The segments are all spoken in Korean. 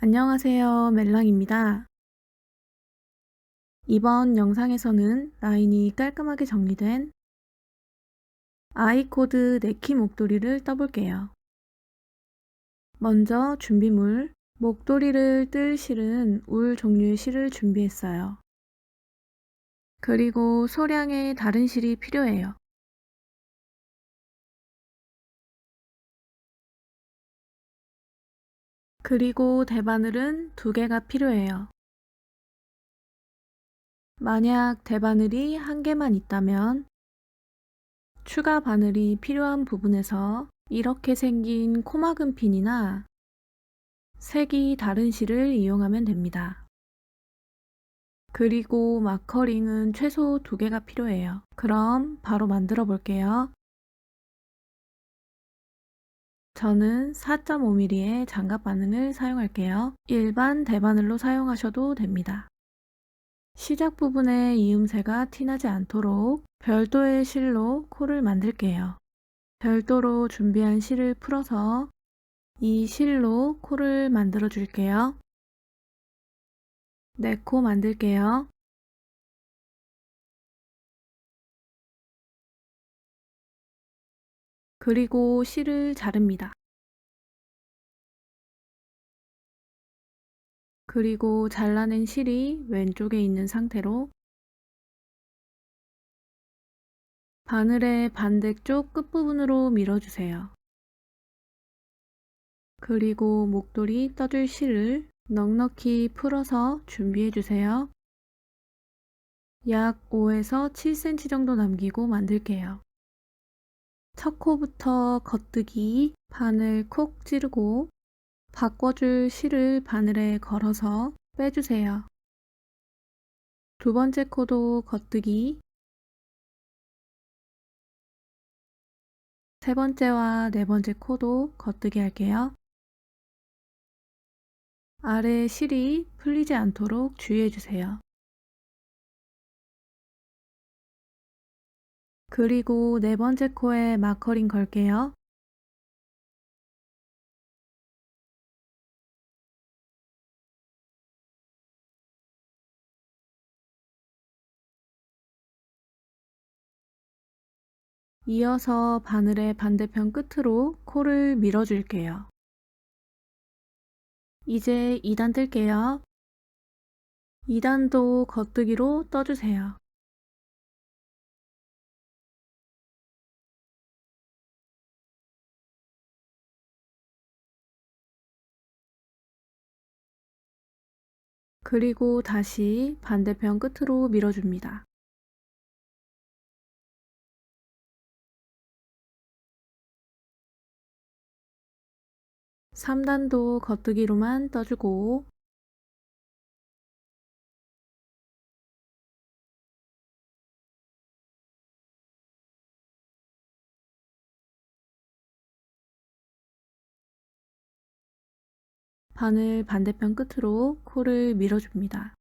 안녕하세요. 멜랑입니다. 이번 영상에서는 라인이 깔끔하게 정리된 아이코드 네키 목도리를 떠볼게요. 먼저 준비물, 목도리를 뜰 실은 울 종류의 실을 준비했어요. 그리고 소량의 다른 실이 필요해요. 그리고 대바늘은 2개가 필요해요. 만약 대바늘이 1개만 있다면 추가 바늘이 필요한 부분에서 이렇게 생긴 코막은 핀이나 색이 다른 실을 이용하면 됩니다. 그리고 마커링은 최소 2개가 필요해요. 그럼 바로 만들어 볼게요. 저는 4.5mm의 장갑 바늘을 사용할게요. 일반 대바늘로 사용하셔도 됩니다. 시작 부분에 이음새가 티나지 않도록 별도의 실로 코를 만들게요. 별도로 준비한 실을 풀어서 이 실로 코를 만들어 줄게요. 4코 만들게요. 그리고 실을 자릅니다. 그리고 잘라낸 실이 왼쪽에 있는 상태로 바늘의 반대쪽 끝부분으로 밀어주세요. 그리고 목도리 떠줄 실을 넉넉히 풀어서 준비해주세요. 약 5에서 7cm 정도 남기고 만들게요. 첫 코부터 겉뜨기, 바늘 콕 찌르고 바꿔줄 실을 바늘에 걸어서 빼주세요. 두 번째 코도 겉뜨기, 세 번째와 네 번째 코도 겉뜨기 할게요. 아래 실이 풀리지 않도록 주의해주세요. 그리고 네 번째 코에 마커링 걸게요. 이어서 바늘의 반대편 끝으로 코를 밀어줄게요. 이제 2단 뜰게요. 2단도 겉뜨기로 떠주세요. 그리고 다시 반대편 끝으로 밀어줍니다. 3단도 겉뜨기로만 떠주고 바늘 반대편 끝으로 코를 밀어줍니다.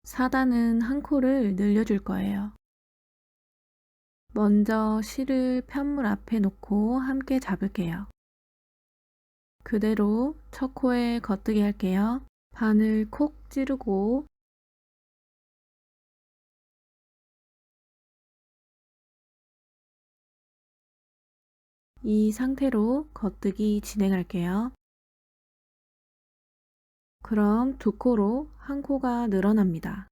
4단은 한 코를 늘려줄 거예요. 먼저 실을 편물 앞에 놓고 함께 잡을게요. 그대로 첫 코에 겉뜨기 할게요. 바늘 콕 찌르고 이 상태로 겉뜨기 진행할게요. 그럼 두 코로 한 코가 늘어납니다.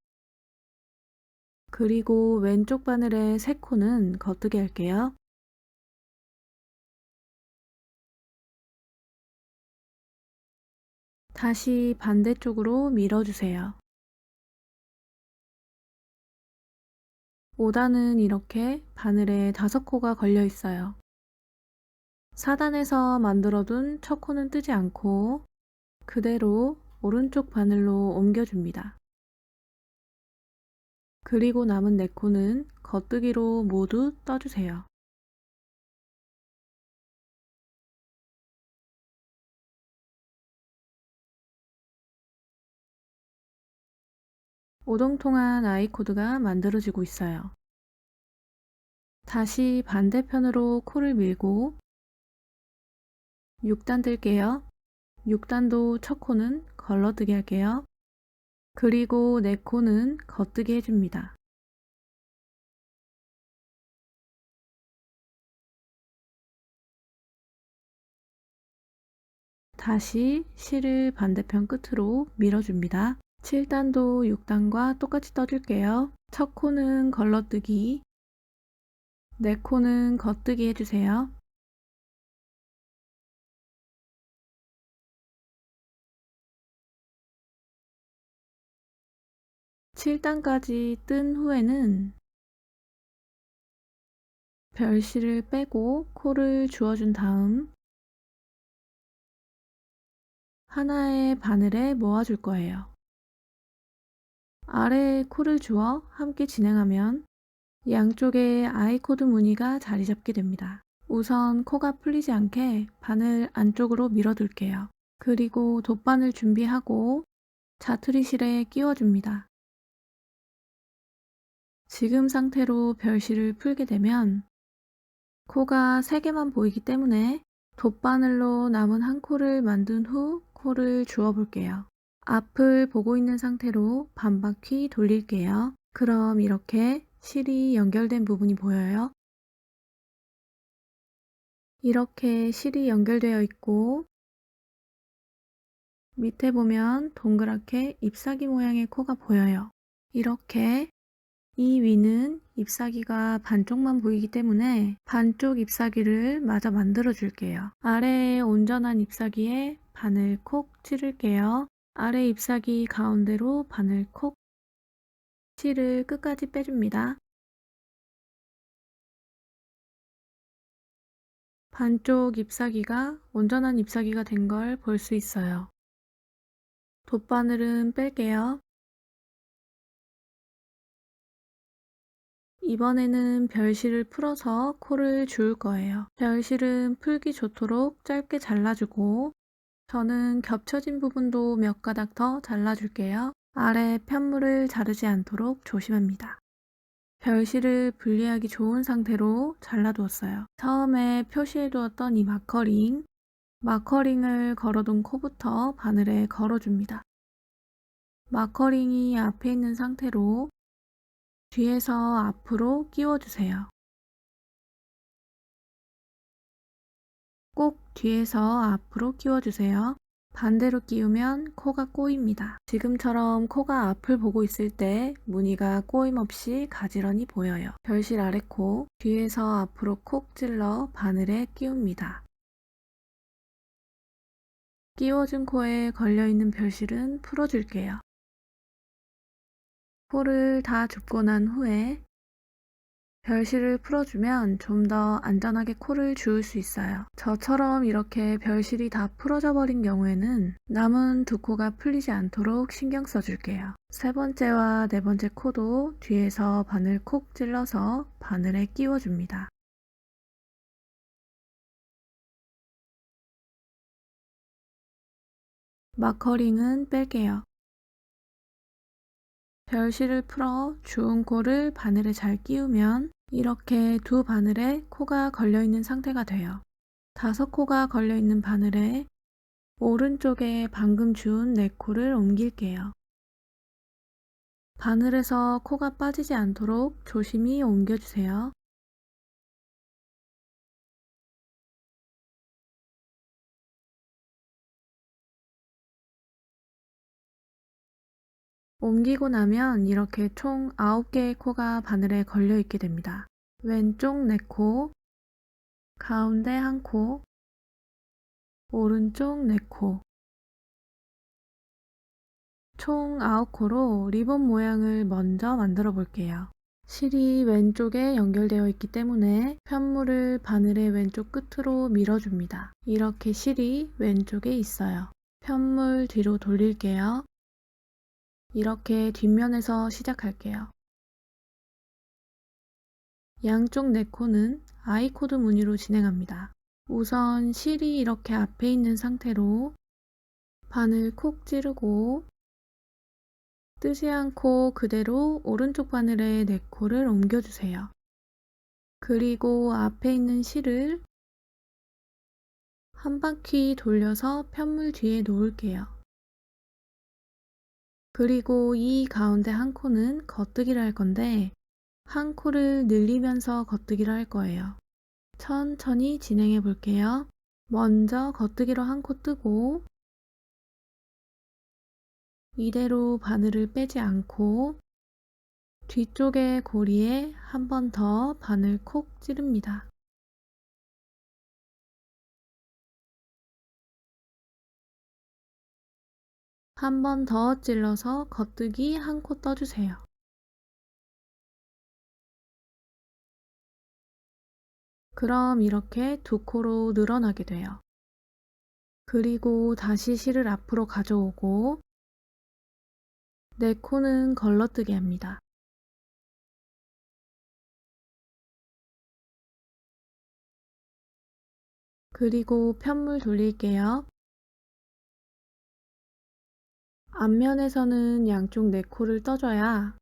그리고 왼쪽 바늘의 세 코는 겉뜨기 할게요. 다시 반대쪽으로 밀어주세요. 5단은 이렇게 바늘에 5코가 걸려 있어요. 4단에서 만들어둔 첫 코는 뜨지 않고 그대로 오른쪽 바늘로 옮겨줍니다. 그리고 남은 4코는 겉뜨기로 모두 떠주세요. 오동통한 아이코드가 만들어지고 있어요. 다시 반대편으로 코를 밀고 6단 뜰게요. 6단도 첫 코는 걸러뜨기 할게요. 그리고 네 코는 겉뜨기 해줍니다. 다시 실을 반대편 끝으로 밀어줍니다. 7단도 6단과 똑같이 떠줄게요. 첫 코는 걸러뜨기, 네 코는 겉뜨기 해주세요. (7단까지) 뜬 후에는 별실을 빼고 코를 주워준 다음 하나의 바늘에 모아줄 거예요. 아래에 코를 주어 함께 진행하면 양쪽에 아이코드 무늬가 자리 잡게 됩니다. 우선 코가 풀리지 않게 바늘 안쪽으로 밀어둘게요. 그리고 돗바늘 준비하고 자투리실에 끼워줍니다. 지금 상태로 별실을 풀게 되면 코가 3개만 보이기 때문에 돗바늘로 남은 한 코를 만든 후 코를 주워 볼게요. 앞을 보고 있는 상태로 반바퀴 돌릴게요. 그럼 이렇게 실이 연결된 부분이 보여요. 이렇게 실이 연결되어 있고 밑에 보면 동그랗게 잎사귀 모양의 코가 보여요. 이렇게 이 위는 잎사귀가 반쪽만 보이기 때문에 반쪽 잎사귀를 마저 만들어 줄게요. 아래에 온전한 잎사귀에 바늘 콕 찌를게요. 아래 잎사귀 가운데로 바늘 콕, 실을 끝까지 빼줍니다. 반쪽 잎사귀가 온전한 잎사귀가 된 걸 볼 수 있어요. 돗바늘은 뺄게요. 이번에는 별실을 풀어서 코를 주울 거예요. 별실은 풀기 좋도록 짧게 잘라주고 저는 겹쳐진 부분도 몇 가닥 더 잘라줄게요. 아래 편물을 자르지 않도록 조심합니다. 별실을 분리하기 좋은 상태로 잘라두었어요. 처음에 표시해두었던 이 마커링을 걸어둔 코부터 바늘에 걸어줍니다. 마커링이 앞에 있는 상태로 뒤에서 앞으로 끼워주세요. 꼭 뒤에서 앞으로 끼워주세요. 반대로 끼우면 코가 꼬입니다. 지금처럼 코가 앞을 보고 있을 때 무늬가 꼬임 없이 가지런히 보여요. 별실 아래 코, 뒤에서 앞으로 콕 찔러 바늘에 끼웁니다. 끼워준 코에 걸려있는 별실은 풀어줄게요. 코를 다 줍고 난 후에 별실을 풀어주면 좀 더 안전하게 코를 주울 수 있어요. 저처럼 이렇게 별실이 다 풀어져 버린 경우에는 남은 두 코가 풀리지 않도록 신경 써줄게요. 세 번째와 네 번째 코도 뒤에서 바늘 콕 찔러서 바늘에 끼워줍니다. 마커링은 뺄게요. 별실을 풀어 주운 코를 바늘에 잘 끼우면 이렇게 두 바늘에 코가 걸려있는 상태가 돼요. 5코가 걸려있는 바늘에 오른쪽에 방금 주운 4코를 옮길게요. 바늘에서 코가 빠지지 않도록 조심히 옮겨주세요. 옮기고 나면 이렇게 총 9개의 코가 바늘에 걸려 있게 됩니다. 왼쪽 4코, 가운데 1코, 오른쪽 4코, 총 9코로 리본 모양을 먼저 만들어 볼게요. 실이 왼쪽에 연결되어 있기 때문에 편물을 바늘의 왼쪽 끝으로 밀어줍니다. 이렇게 실이 왼쪽에 있어요. 편물 뒤로 돌릴게요. 이렇게 뒷면에서 시작할게요. 양쪽 4코는 아이코드 무늬로 진행합니다. 우선 실이 이렇게 앞에 있는 상태로 바늘 콕 찌르고 뜨지 않고 그대로 오른쪽 바늘에 4코를 옮겨주세요. 그리고 앞에 있는 실을 한 바퀴 돌려서 편물 뒤에 놓을게요. 그리고 이 가운데 한 코는 겉뜨기를 할 건데 한 코를 늘리면서 겉뜨기를 할 거예요. 천천히 진행해 볼게요. 먼저 겉뜨기로 한 코 뜨고 이대로 바늘을 빼지 않고 뒤쪽의 고리에 한 번 더 바늘 콕 찌릅니다. 한 번 더 찔러서 겉뜨기 한 코 떠주세요. 그럼 이렇게 두 코로 늘어나게 돼요. 그리고 다시 실을 앞으로 가져오고 네 코는 걸러뜨기 합니다. 그리고 편물 돌릴게요. 앞면에서는 양쪽 네 코를 떠줘야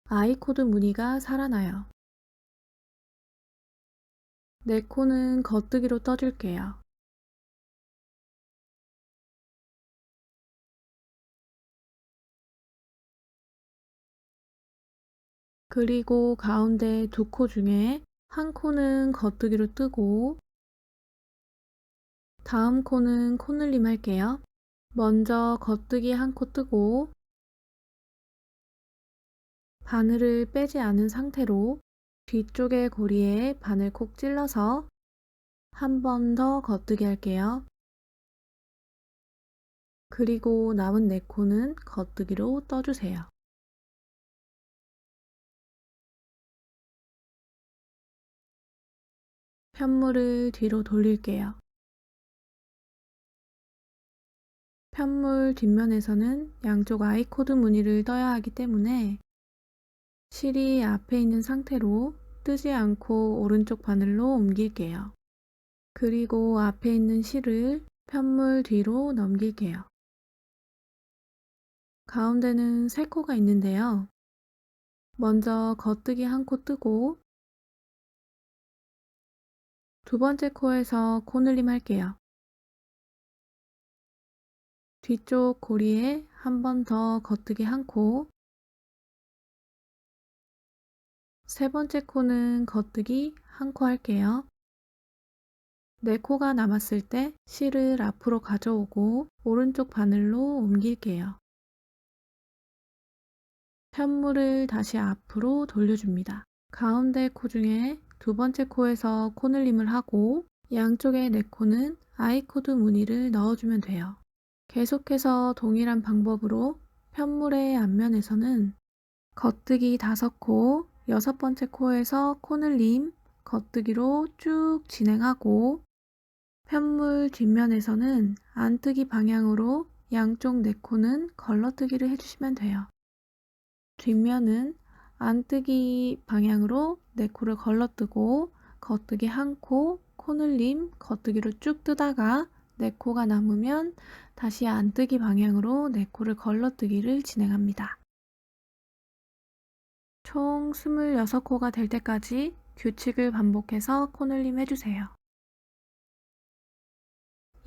아이코드 무늬가 살아나요. 네 코는 겉뜨기로 떠줄게요. 그리고 가운데 두 코 중에 한 코는 겉뜨기로 뜨고 다음 코는 코늘림 할게요. 먼저 겉뜨기 한 코 뜨고 바늘을 빼지 않은 상태로 뒤쪽의 고리에 바늘 콕 찔러서 한 번 더 겉뜨기 할게요. 그리고 남은 네 코는 겉뜨기로 떠주세요. 편물을 뒤로 돌릴게요. 편물 뒷면에서는 양쪽 아이코드 무늬를 떠야 하기 때문에 실이 앞에 있는 상태로 뜨지 않고 오른쪽 바늘로 옮길게요. 그리고 앞에 있는 실을 편물 뒤로 넘길게요. 가운데는 세 코가 있는데요. 먼저 겉뜨기 한 코 뜨고 두 번째 코에서 코늘림 할게요. 뒤쪽 고리에 한 번 더 겉뜨기 한 코, 세 번째 코는 겉뜨기 한 코 할게요. 네 코가 남았을 때 실을 앞으로 가져오고 오른쪽 바늘로 옮길게요. 편물을 다시 앞으로 돌려줍니다. 가운데 코 중에 두 번째 코에서 코늘림을 하고 양쪽의 네 코는 아이코드 무늬를 넣어주면 돼요. 계속해서 동일한 방법으로 편물의 앞면에서는 겉뜨기 5코, 여섯 번째 코에서 코늘림, 겉뜨기로 쭉 진행하고 편물 뒷면에서는 안뜨기 방향으로 양쪽 네 코는 걸러뜨기를 해주시면 돼요. 뒷면은 안뜨기 방향으로 네 코를 걸러뜨고 겉뜨기 한 코, 코늘림, 겉뜨기로 쭉 뜨다가 네 코가 남으면 다시 안뜨기 방향으로 네 코를 걸러뜨기를 진행합니다. 총 26코가 될 때까지 규칙을 반복해서 코늘림 해주세요.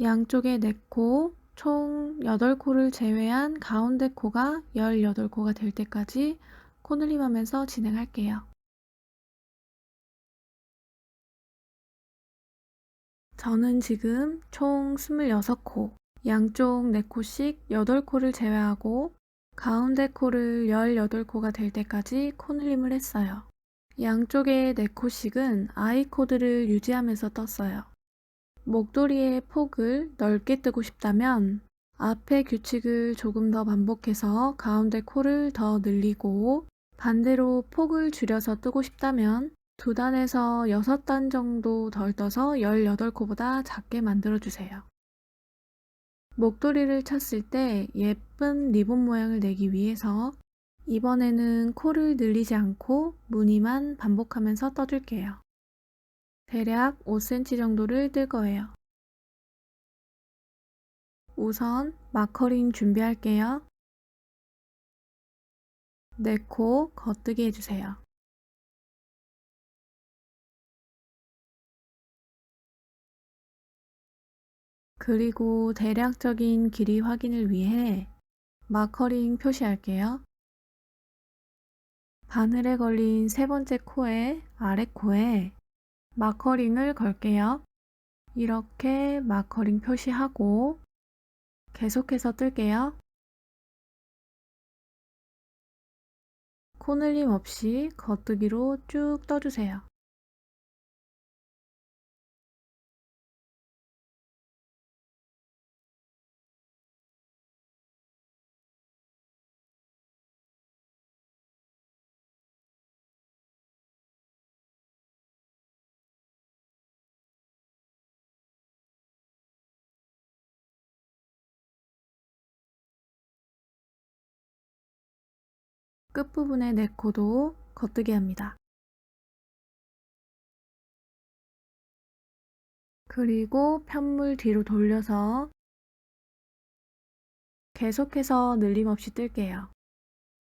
양쪽의 4코, 총 8코를 제외한 가운데 코가 18코가 될 때까지 코늘림 하면서 진행할게요. 저는 지금 총 26코, 양쪽 4코씩 8코를 제외하고 가운데 코를 18코가 될 때까지 코늘림을 했어요. 양쪽의 4코씩은 아이코드를 유지하면서 떴어요. 목도리의 폭을 넓게 뜨고 싶다면 앞의 규칙을 조금 더 반복해서 가운데 코를 더 늘리고 반대로 폭을 줄여서 뜨고 싶다면 2단에서 6단 정도 덜 떠서 18코보다 작게 만들어주세요. 목도리를 쳤을 때 예쁜 리본 모양을 내기 위해서 이번에는 코를 늘리지 않고 무늬만 반복하면서 떠줄게요. 대략 5cm 정도를 뜰 거예요. 우선 마커링 준비할게요. 4코 겉뜨기 해주세요. 그리고 대략적인 길이 확인을 위해 마커링 표시할게요. 바늘에 걸린 세 번째 코의 아래 코에 마커링을 걸게요. 이렇게 마커링 표시하고 계속해서 뜰게요. 코늘림 없이 겉뜨기로 쭉 떠주세요. 끝부분의 네 코도 겉뜨기 합니다. 그리고 편물 뒤로 돌려서 계속해서 늘림 없이 뜰게요.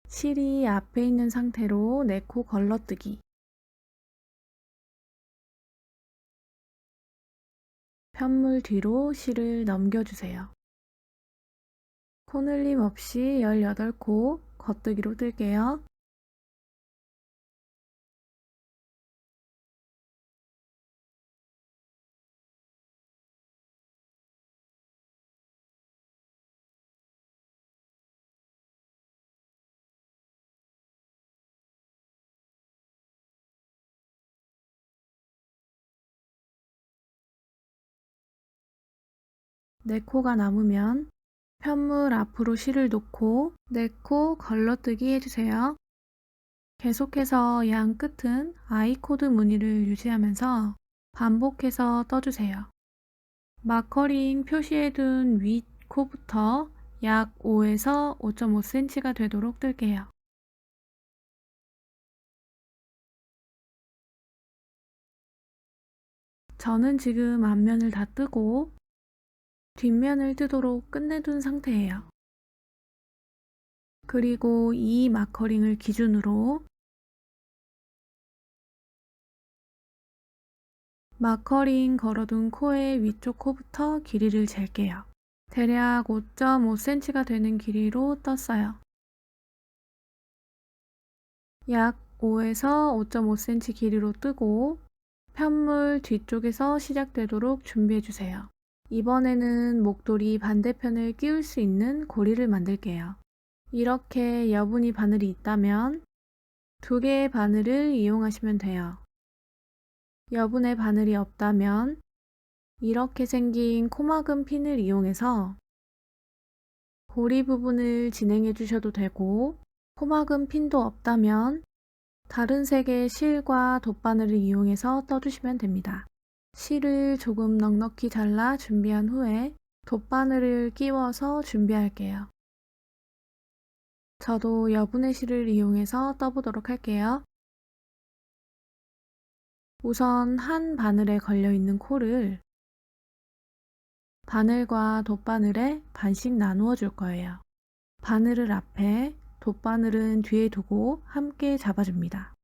실이 앞에 있는 상태로 네 코 걸러뜨기. 편물 뒤로 실을 넘겨주세요. 코늘림 없이 18코 겉뜨기로 뜰게요. 네 코가 남으면 편물 앞으로 실을 놓고 네 코 걸러뜨기 해주세요. 계속해서 양 끝은 아이코드 무늬를 유지하면서 반복해서 떠주세요. 마커링 표시해둔 윗 코부터 약 5에서 5.5cm가 되도록 뜰게요. 저는 지금 앞면을 다 뜨고 뒷면을 뜨도록 끝내둔 상태예요. 그리고 이 마커링을 기준으로 마커링 걸어둔 코의 위쪽 코부터 길이를 잴게요. 대략 5.5cm가 되는 길이로 떴어요. 약 5에서 5.5cm 길이로 뜨고 편물 뒤쪽에서 시작되도록 준비해주세요. 이번에는 목도리 반대편을 끼울 수 있는 고리를 만들게요. 이렇게 여분이 바늘이 있다면 2개의 바늘을 이용하시면 돼요. 여분의 바늘이 없다면 이렇게 생긴 코막은 핀을 이용해서 고리 부분을 진행해 주셔도 되고, 코막은 핀도 없다면 다른 색의 실과 돗바늘을 이용해서 떠주시면 됩니다. 실을 조금 넉넉히 잘라 준비한 후에 돗바늘을 끼워서 준비할게요. 저도 여분의 실을 이용해서 떠보도록 할게요. 우선 한 바늘에 걸려있는 코를 바늘과 돗바늘에 반씩 나누어 줄 거예요. 바늘을 앞에, 돗바늘은 뒤에 두고 함께 잡아줍니다.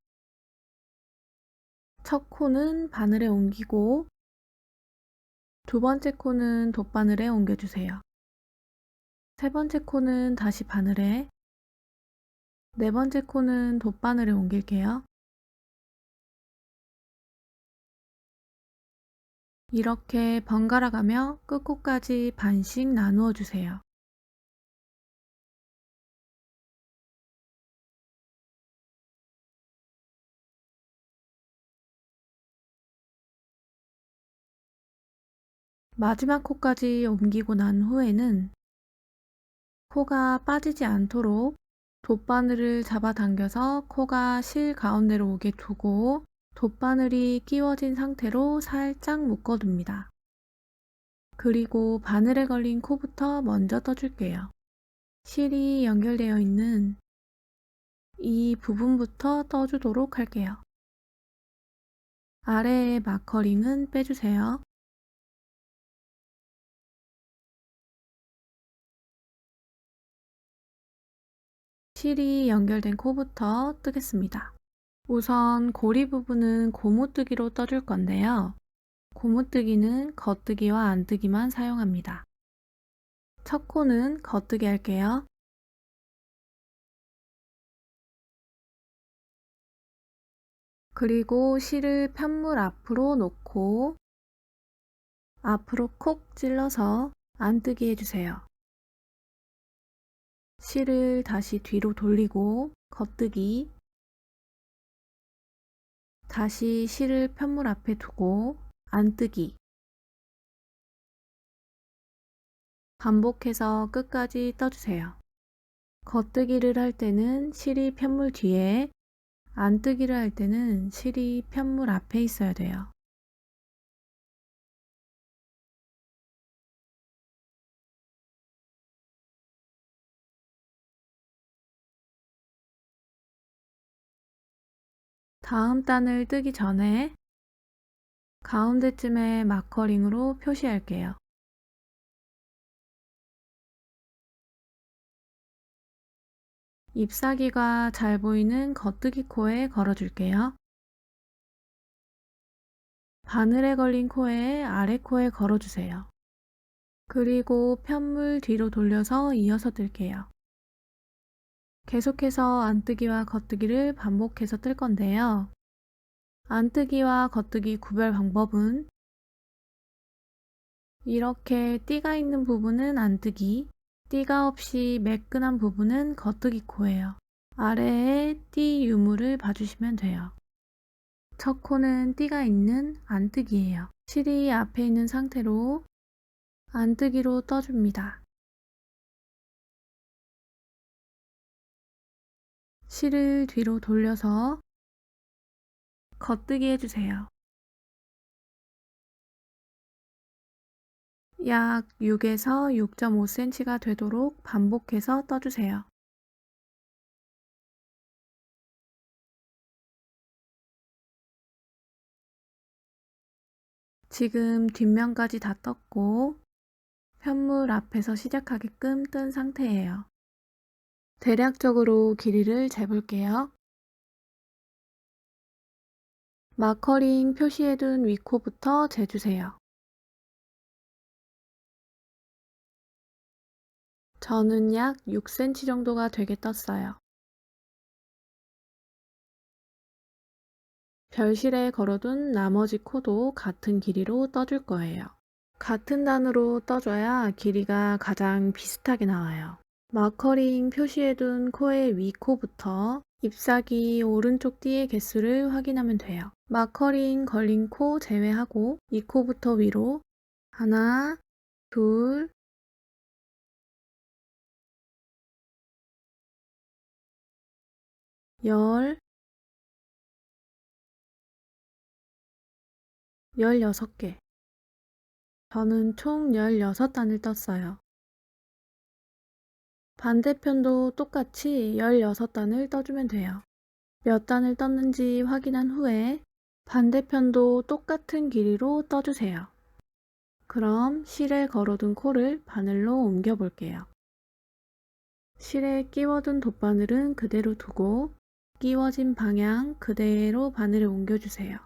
첫 코는 바늘에 옮기고 두 번째 코는 돗바늘에 옮겨주세요. 세 번째 코는 다시 바늘에, 네 번째 코는 돗바늘에 옮길게요. 이렇게 번갈아 가며 끝코까지 반씩 나누어 주세요. 마지막 코까지 옮기고 난 후에는 코가 빠지지 않도록 돗바늘을 잡아당겨서 코가 실 가운데로 오게 두고 돗바늘이 끼워진 상태로 살짝 묶어둡니다. 그리고 바늘에 걸린 코부터 먼저 떠줄게요. 실이 연결되어 있는 이 부분부터 떠주도록 할게요. 아래의 마커링은 빼주세요. 실이 연결된 코부터 뜨겠습니다. 우선 고리 부분은 고무뜨기로 떠줄 건데요. 고무뜨기는 겉뜨기와 안뜨기만 사용합니다. 첫 코는 겉뜨기 할게요. 그리고 실을 편물 앞으로 놓고 앞으로 콕 찔러서 안뜨기 해주세요. 실을 다시 뒤로 돌리고 겉뜨기, 다시 실을 편물 앞에 두고 안뜨기, 반복해서 끝까지 떠주세요. 겉뜨기를 할 때는 실이 편물 뒤에, 안뜨기를 할 때는 실이 편물 앞에 있어야 돼요. 다음 단을 뜨기 전에 가운데쯤에 마커링으로 표시할게요. 잎사귀가 잘 보이는 겉뜨기 코에 걸어줄게요. 바늘에 걸린 코에 아래 코에 걸어주세요. 그리고 편물 뒤로 돌려서 이어서 뜰게요. 계속해서 안뜨기와 겉뜨기를 반복해서 뜰 건데요. 안뜨기와 겉뜨기 구별 방법은 이렇게 띠가 있는 부분은 안뜨기, 띠가 없이 매끈한 부분은 겉뜨기 코예요. 아래에 띠 유무를 봐주시면 돼요. 첫 코는 띠가 있는 안뜨기예요. 실이 앞에 있는 상태로 안뜨기로 떠줍니다. 실을 뒤로 돌려서 겉뜨기 해주세요. 약 6에서 6.5cm가 되도록 반복해서 떠주세요. 지금 뒷면까지 다 떴고 편물 앞에서 시작하게끔 뜬 상태예요. 대략적으로 길이를 재볼게요. 마커링 표시해둔 위코부터 재주세요. 저는 약 6cm 정도가 되게 떴어요. 별실에 걸어둔 나머지 코도 같은 길이로 떠줄 거예요. 같은 단으로 떠줘야 길이가 가장 비슷하게 나와요. 마커링 표시해둔 코의 위코부터 잎사귀 오른쪽 띠의 개수를 확인하면 돼요. 마커링 걸린 코 제외하고 이 코부터 위로 하나, 둘, 열, 16개. 저는 총 16단을 떴어요. 반대편도 똑같이 16단을 떠주면 돼요. 몇 단을 떴는지 확인한 후에 반대편도 똑같은 길이로 떠주세요. 그럼 실에 걸어둔 코를 바늘로 옮겨 볼게요. 실에 끼워둔 돗바늘은 그대로 두고 끼워진 방향 그대로 바늘을 옮겨주세요.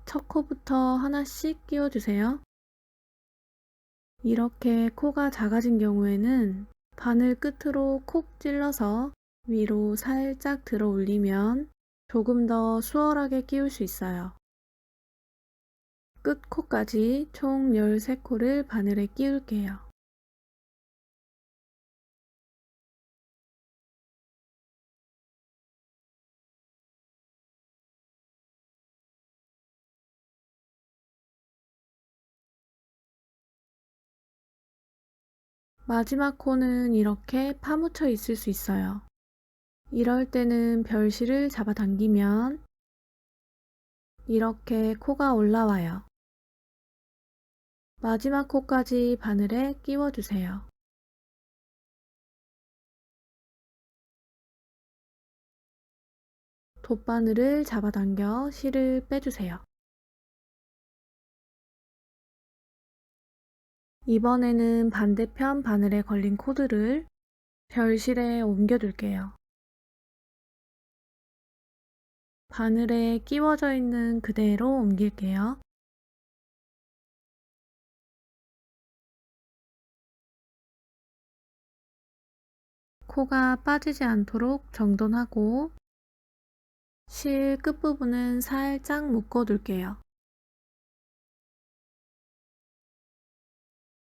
첫 코부터 하나씩 끼워주세요. 이렇게 코가 작아진 경우에는 바늘 끝으로 콕 찔러서 위로 살짝 들어 올리면 조금 더 수월하게 끼울 수 있어요. 끝코까지 총 13코를 바늘에 끼울게요. 마지막 코는 이렇게 파묻혀 있을 수 있어요. 이럴 때는 별실을 잡아당기면 이렇게 코가 올라와요. 마지막 코까지 바늘에 끼워주세요. 돗바늘을 잡아당겨 실을 빼주세요. 이번에는 반대편 바늘에 걸린 코드를 별실에 옮겨둘게요. 바늘에 끼워져 있는 그대로 옮길게요. 코가 빠지지 않도록 정돈하고 실 끝부분은 살짝 묶어둘게요.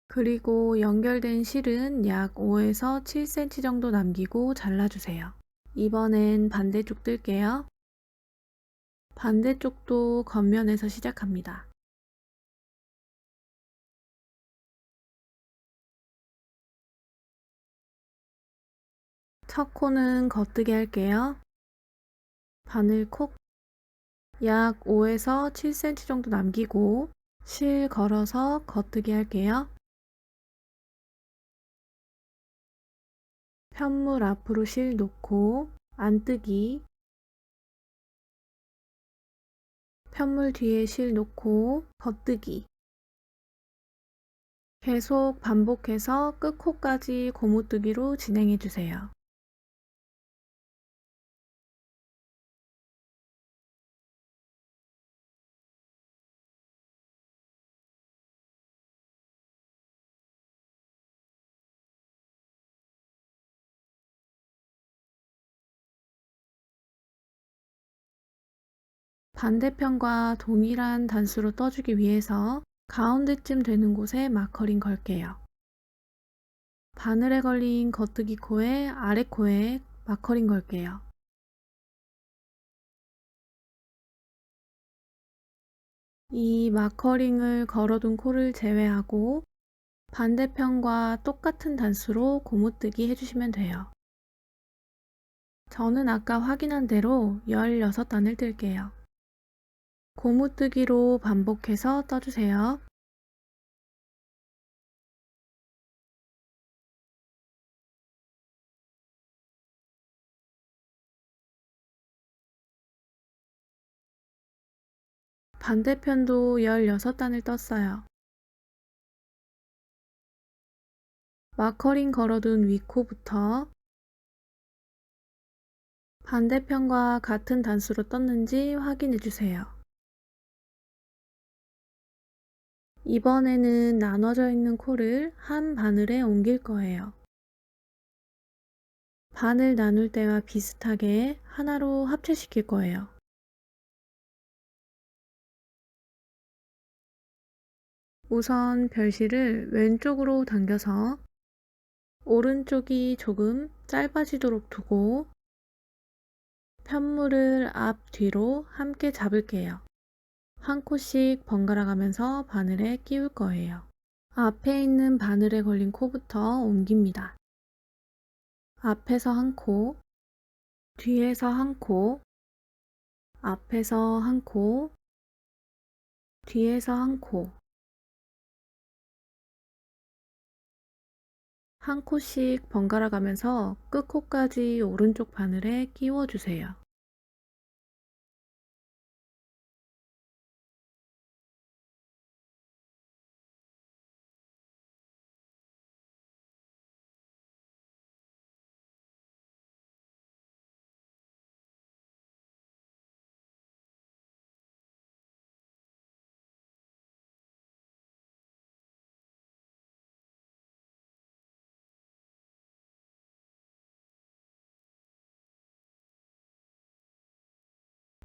그리고 연결된 실은 약 5에서 7cm 정도 남기고 잘라주세요. 이번엔 반대쪽 뜰게요. 반대쪽도 겉면에서 시작합니다. 첫 코는 겉뜨기 할게요. 바늘 콕 약 5에서 7cm 정도 남기고 실 걸어서 겉뜨기 할게요. 편물 앞으로 실 놓고 안뜨기, 편물 뒤에 실 놓고 겉뜨기. 계속 반복해서 끝코까지 고무뜨기로 진행해 주세요. 반대편과 동일한 단수로 떠주기 위해서 가운데쯤 되는 곳에 마커링 걸게요. 바늘에 걸린 겉뜨기 코에 아래 코에 마커링 걸게요. 이 마커링을 걸어둔 코를 제외하고 반대편과 똑같은 단수로 고무뜨기 해주시면 돼요. 저는 아까 확인한 대로 16단을 뜰게요. 고무뜨기로 반복해서 떠주세요. 반대편도 16단을 떴어요. 마커링 걸어둔 윗코부터 반대편과 같은 단수로 떴는지 확인해주세요. 이번에는 나눠져 있는 코를 한 바늘에 옮길 거예요. 바늘 나눌 때와 비슷하게 하나로 합체시킬 거예요. 우선 별실을 왼쪽으로 당겨서 오른쪽이 조금 짧아지도록 두고 편물을 앞, 뒤로 함께 잡을게요. 한 코씩 번갈아 가면서 바늘에 끼울 거예요. 앞에 있는 바늘에 걸린 코부터 옮깁니다. 앞에서 한 코, 뒤에서 한 코, 앞에서 한 코, 뒤에서 한 코, 한 코씩 번갈아 가면서 끝코까지 오른쪽 바늘에 끼워주세요.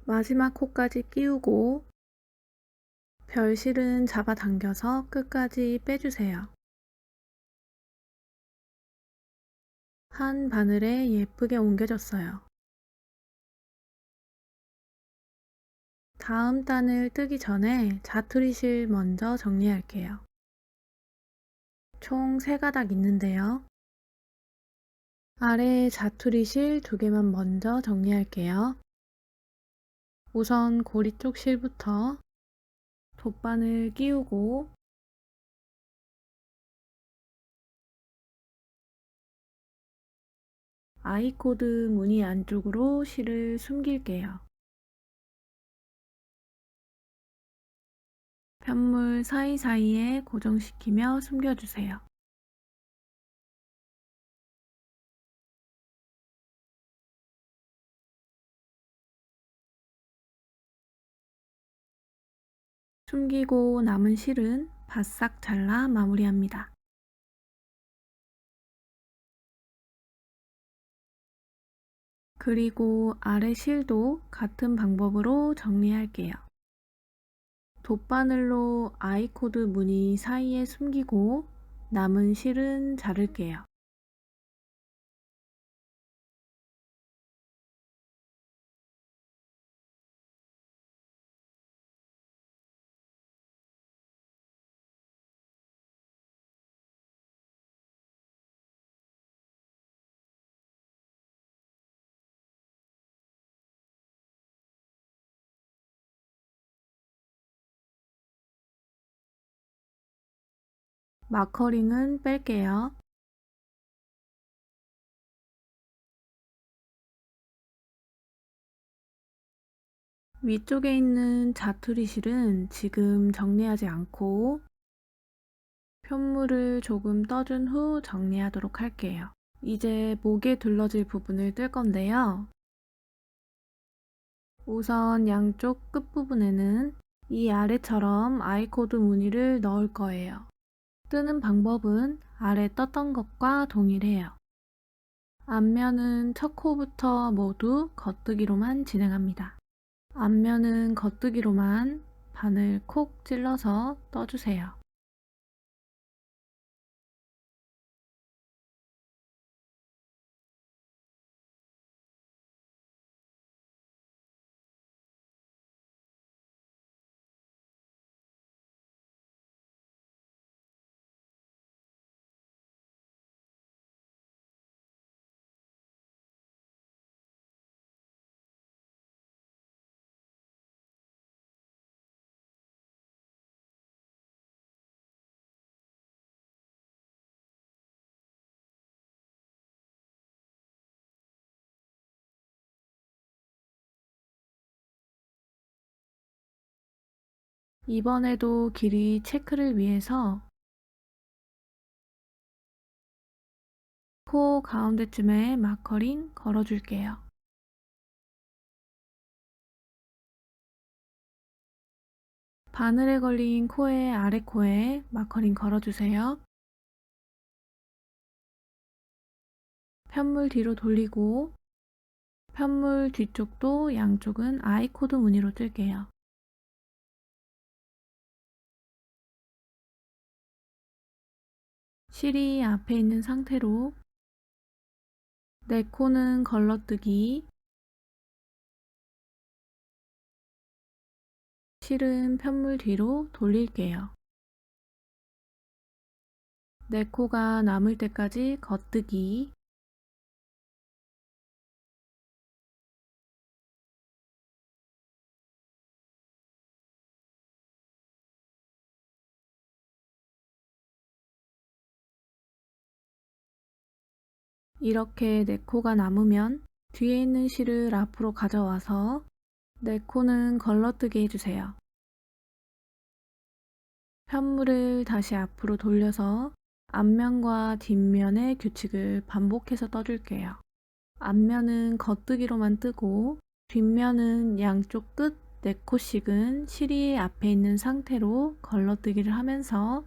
마지막 코까지 끼우고 별실은 잡아당겨서 끝까지 빼주세요. 한 바늘에 예쁘게 옮겨졌어요. 다음 단을 뜨기 전에 자투리실 먼저 정리할게요. 총 3가닥 있는데요. 아래에 자투리실 2개만 먼저 정리할게요. 우선 고리 쪽 실부터 돗바늘 끼우고 아이코드 무늬 안쪽으로 실을 숨길게요. 편물 사이사이에 고정시키며 숨겨주세요. 숨기고 남은 실은 바싹 잘라 마무리합니다. 그리고 아래 실도 같은 방법으로 정리할게요. 돗바늘로 아이코드 무늬 사이에 숨기고 남은 실은 자를게요. 마커링은 뺄게요. 위쪽에 있는 자투리 실은 지금 정리하지 않고 편물을 조금 떠준 후 정리하도록 할게요. 이제 목에 둘러질 부분을 뜰 건데요. 우선 양쪽 끝부분에는 이 아래처럼 아이코드 무늬를 넣을 거예요. 뜨는 방법은 아래 떴던 것과 동일해요. 앞면은 첫 코부터 모두 겉뜨기로만 진행합니다. 앞면은 겉뜨기로만 바늘 콕 찔러서 떠주세요. 이번에도 길이 체크를 위해서 코 가운데쯤에 마커링 걸어줄게요. 바늘에 걸린 코의 아래 코에 마커링 걸어주세요. 편물 뒤로 돌리고 편물 뒤쪽도 양쪽은 아이코드 무늬로 뜰게요. 실이 앞에 있는 상태로 내 코는 걸러뜨기, 실은 편물 뒤로 돌릴게요. 내 코가 남을 때까지 겉뜨기, 이렇게 내 코가 남으면 뒤에 있는 실을 앞으로 가져와서 내 코는 걸러뜨기 해주세요. 편물을 다시 앞으로 돌려서 앞면과 뒷면의 규칙을 반복해서 떠줄게요. 앞면은 겉뜨기로만 뜨고 뒷면은 양쪽 끝 4코씩은 실이 앞에 있는 상태로 걸러뜨기를 하면서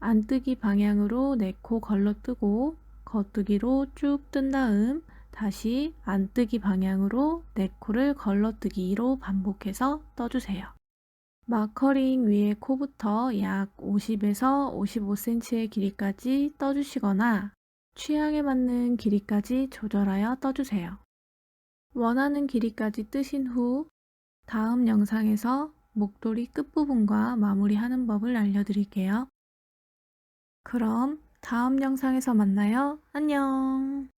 안뜨기 방향으로 4코 걸러뜨고 겉뜨기로 쭉 뜬 다음 다시 안뜨기 방향으로 4코를 걸러뜨기로 반복해서 떠주세요. 마커링 위에 코부터 약 50에서 55cm의 길이까지 떠주시거나 취향에 맞는 길이까지 조절하여 떠주세요. 원하는 길이까지 뜨신 후 다음 영상에서 목도리 끝부분과 마무리하는 법을 알려드릴게요. 그럼 다음 영상에서 만나요. 안녕.